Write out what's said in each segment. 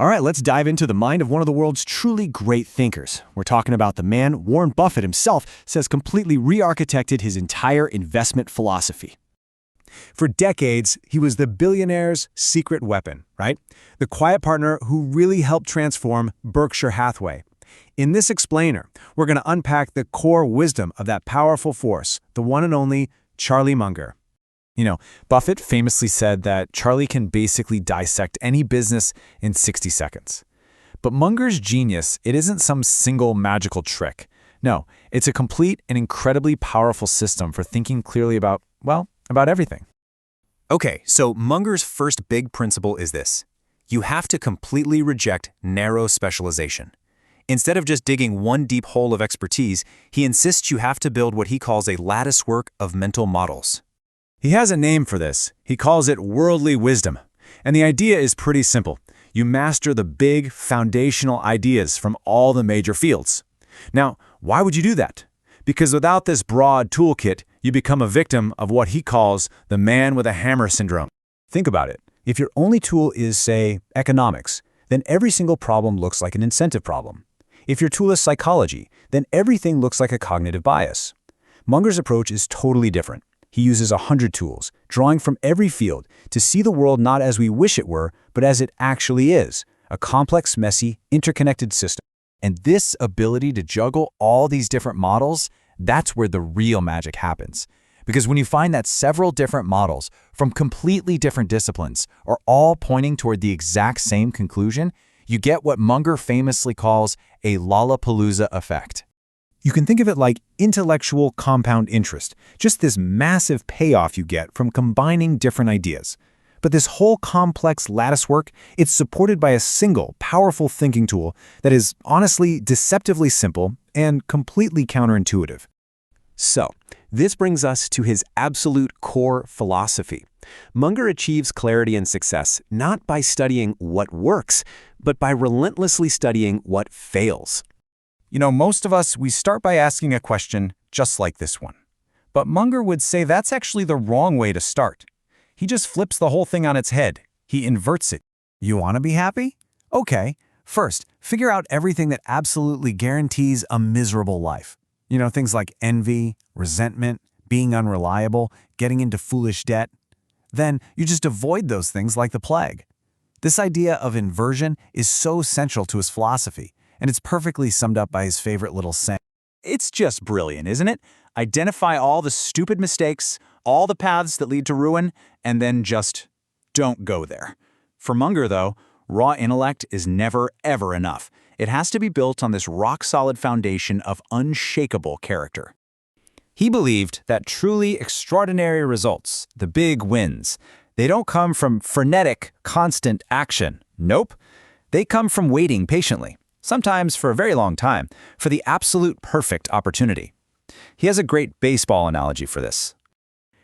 All right, let's dive into the mind of one of the world's truly great thinkers. We're talking about the man Warren Buffett himself says completely re-architected his entire investment philosophy. For decades, he was the billionaire's secret weapon, right? The quiet partner who really helped transform Berkshire Hathaway. In this explainer, we're going to unpack the core wisdom of that powerful force, the one and only Charlie Munger. Buffett famously said that Charlie can basically dissect any business in 60 seconds. But Munger's genius, it isn't some single magical trick. No, it's a complete and incredibly powerful system for thinking clearly about everything. Okay, so Munger's first big principle is this. You have to completely reject narrow specialization. Instead of just digging one deep hole of expertise, he insists you have to build what he calls a latticework of mental models. He has a name for this. He calls it worldly wisdom. And the idea is pretty simple. You master the big, foundational ideas from all the major fields. Now, why would you do that? Because without this broad toolkit, you become a victim of what he calls the man with a hammer syndrome. Think about it. If your only tool is, say, economics, then every single problem looks like an incentive problem. If your tool is psychology, then everything looks like a cognitive bias. Munger's approach is totally different. He uses 100 tools, drawing from every field, to see the world not as we wish it were, but as it actually is, a complex, messy, interconnected system. And this ability to juggle all these different models, that's where the real magic happens. Because when you find that several different models from completely different disciplines are all pointing toward the exact same conclusion, you get what Munger famously calls a Lollapalooza effect. You can think of it like intellectual compound interest, just this massive payoff you get from combining different ideas. But this whole complex latticework, it's supported by a single, powerful thinking tool that is honestly deceptively simple and completely counterintuitive. So, this brings us to his absolute core philosophy. Munger achieves clarity and success not by studying what works, but by relentlessly studying what fails. Most of us, we start by asking a question just like this one. But Munger would say that's actually the wrong way to start. He just flips the whole thing on its head. He inverts it. You want to be happy? Okay. First, figure out everything that absolutely guarantees a miserable life. Things like envy, resentment, being unreliable, getting into foolish debt. Then you just avoid those things like the plague. This idea of inversion is so central to his philosophy, and it's perfectly summed up by his favorite little saying. It's just brilliant, isn't it? Identify all the stupid mistakes, all the paths that lead to ruin, and then just don't go there. For Munger, though, raw intellect is never, ever enough. It has to be built on this rock-solid foundation of unshakable character. He believed that truly extraordinary results, the big wins, they don't come from frenetic, constant action. Nope. They come from waiting patiently, sometimes for a very long time, for the absolute perfect opportunity. He has a great baseball analogy for this.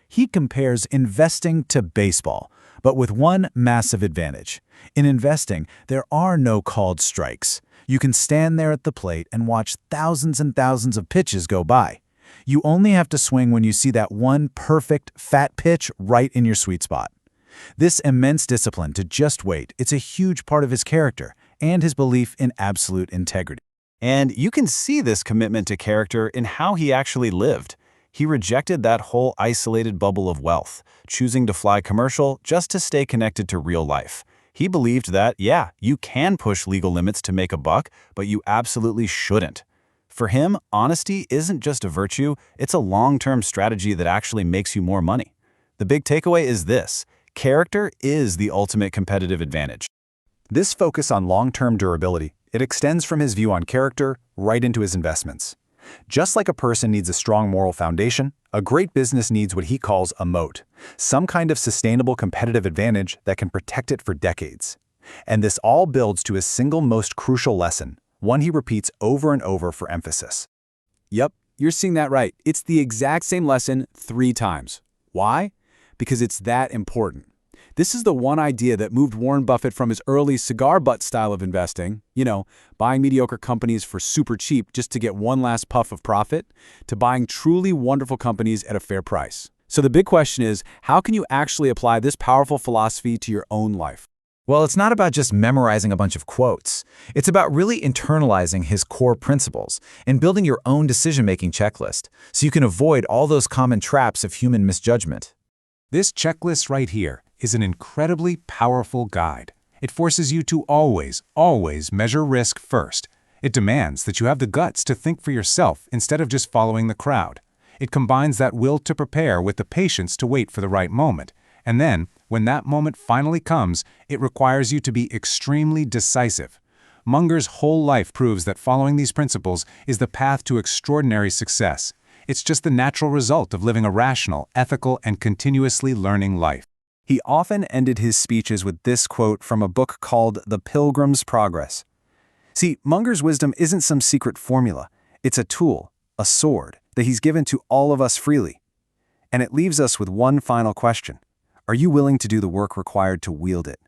He compares investing to baseball, but with one massive advantage. In investing, there are no called strikes. You can stand there at the plate and watch thousands and thousands of pitches go by. You only have to swing when you see that one perfect, fat pitch right in your sweet spot. This immense discipline to just wait, it's a huge part of his character and his belief in absolute integrity. And you can see this commitment to character in how he actually lived. He rejected that whole isolated bubble of wealth, choosing to fly commercial just to stay connected to real life. He believed that, yeah, you can push legal limits to make a buck, but you absolutely shouldn't. For him, honesty isn't just a virtue, it's a long-term strategy that actually makes you more money. The big takeaway is this: character is the ultimate competitive advantage. This focus on long-term durability, it extends from his view on character right into his investments. Just like a person needs a strong moral foundation, a great business needs what he calls a moat, some kind of sustainable competitive advantage that can protect it for decades. And this all builds to his single most crucial lesson, one he repeats over and over for emphasis. Yep, you're seeing that right. It's the exact same lesson 3 times. Why? Because it's that important. This is the one idea that moved Warren Buffett from his early cigar butt style of investing, buying mediocre companies for super cheap just to get one last puff of profit, to buying truly wonderful companies at a fair price. So the big question is, how can you actually apply this powerful philosophy to your own life? Well, it's not about just memorizing a bunch of quotes. It's about really internalizing his core principles and building your own decision-making checklist so you can avoid all those common traps of human misjudgment. This checklist right here is an incredibly powerful guide. It forces you to always measure risk first. It demands that you have the guts to think for yourself instead of just following the crowd. It combines that will to prepare with the patience to wait for the right moment. And then, when that moment finally comes, it requires you to be extremely decisive. Munger's whole life proves that following these principles is the path to extraordinary success. It's just the natural result of living a rational, ethical, and continuously learning life. He often ended his speeches with this quote from a book called The Pilgrim's Progress. See, Munger's wisdom isn't some secret formula. It's a tool, a sword, that he's given to all of us freely. And it leaves us with one final question. Are you willing to do the work required to wield it?